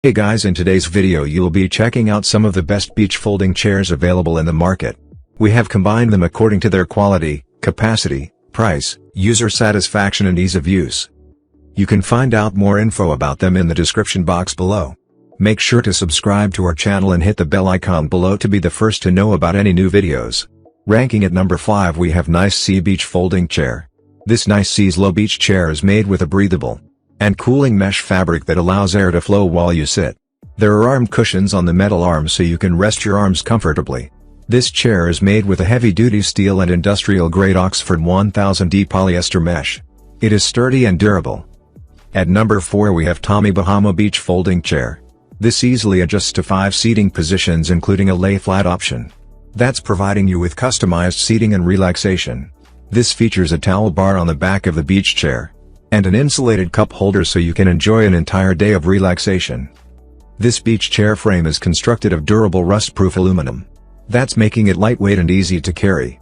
Hey guys, in today's video you'll be checking out some of the best beach folding chairs available in the market. We have combined them according to their quality, capacity, price, user satisfaction and ease of use. You can find out more info about them in the description box below. Make sure to subscribe to our channel and hit the bell icon below to be the first to know about any new videos. Ranking at number 5 we have Nice Sea Beach Folding Chair. This Nice Sea's low beach chair is made with a breathable and cooling mesh fabric that allows air to flow while you sit. There are arm cushions on the metal arms so you can rest your arms comfortably. This chair is made with a heavy-duty steel and industrial-grade Oxford 1000D polyester mesh. It is sturdy and durable. At number 4 we have Hami Bahama Beach Folding Chair. This easily adjusts to 5 seating positions including a lay-flat option. That's providing you with customized seating and relaxation. This features a towel bar on the back of the beach chair and an insulated cup holder so you can enjoy an entire day of relaxation. This beach chair frame is constructed of durable rust-proof aluminum. That's making it lightweight and easy to carry.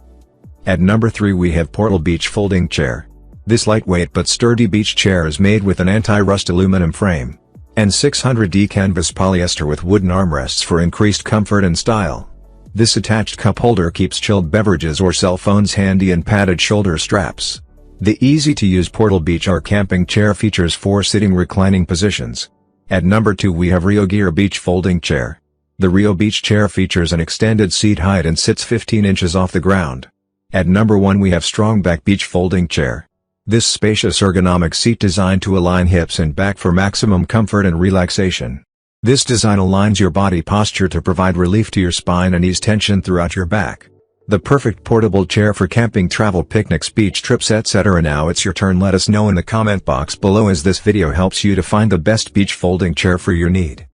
At number 3 we have Portal Beach Folding Chair. This lightweight but sturdy beach chair is made with an anti-rust aluminum frame and 600D canvas polyester with wooden armrests for increased comfort and style. This attached cup holder keeps chilled beverages or cell phones handy and padded shoulder straps. The easy-to-use Portal Beach or camping chair features 4 sitting reclining positions. At number 2 we have Rio Gear Beach Folding Chair. The Rio Beach chair features an extended seat height and sits 15 inches off the ground. At number 1 we have Strongback Beach Folding Chair. This spacious ergonomic seat designed to align hips and back for maximum comfort and relaxation. This design aligns your body posture to provide relief to your spine and ease tension throughout your back. The perfect portable chair for camping, travel, picnics, beach trips, etc. Now it's your turn. Let us know in the comment box below as this video helps you to find the best beach folding chair for your need.